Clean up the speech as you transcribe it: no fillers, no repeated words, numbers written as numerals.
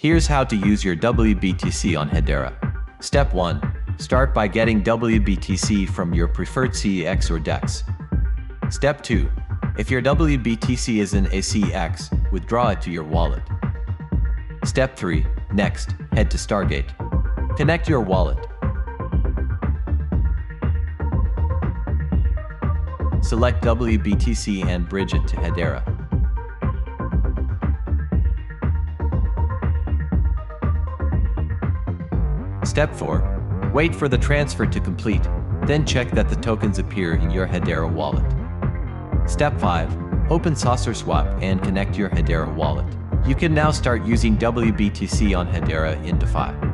Here's how to use your WBTC on Hedera. Step 1. Start by getting WBTC from your preferred CEX or DEX. Step 2. If your WBTC is in a CEX, withdraw it to your wallet. Step 3. Next, head to Stargate. Connect your wallet. Select WBTC and bridge it to Hedera. Step 4. Wait for the transfer to complete, then check that the tokens appear in your Hedera wallet. Step 5. Open SaucerSwap and connect your Hedera wallet. You can now start using WBTC on Hedera in DeFi.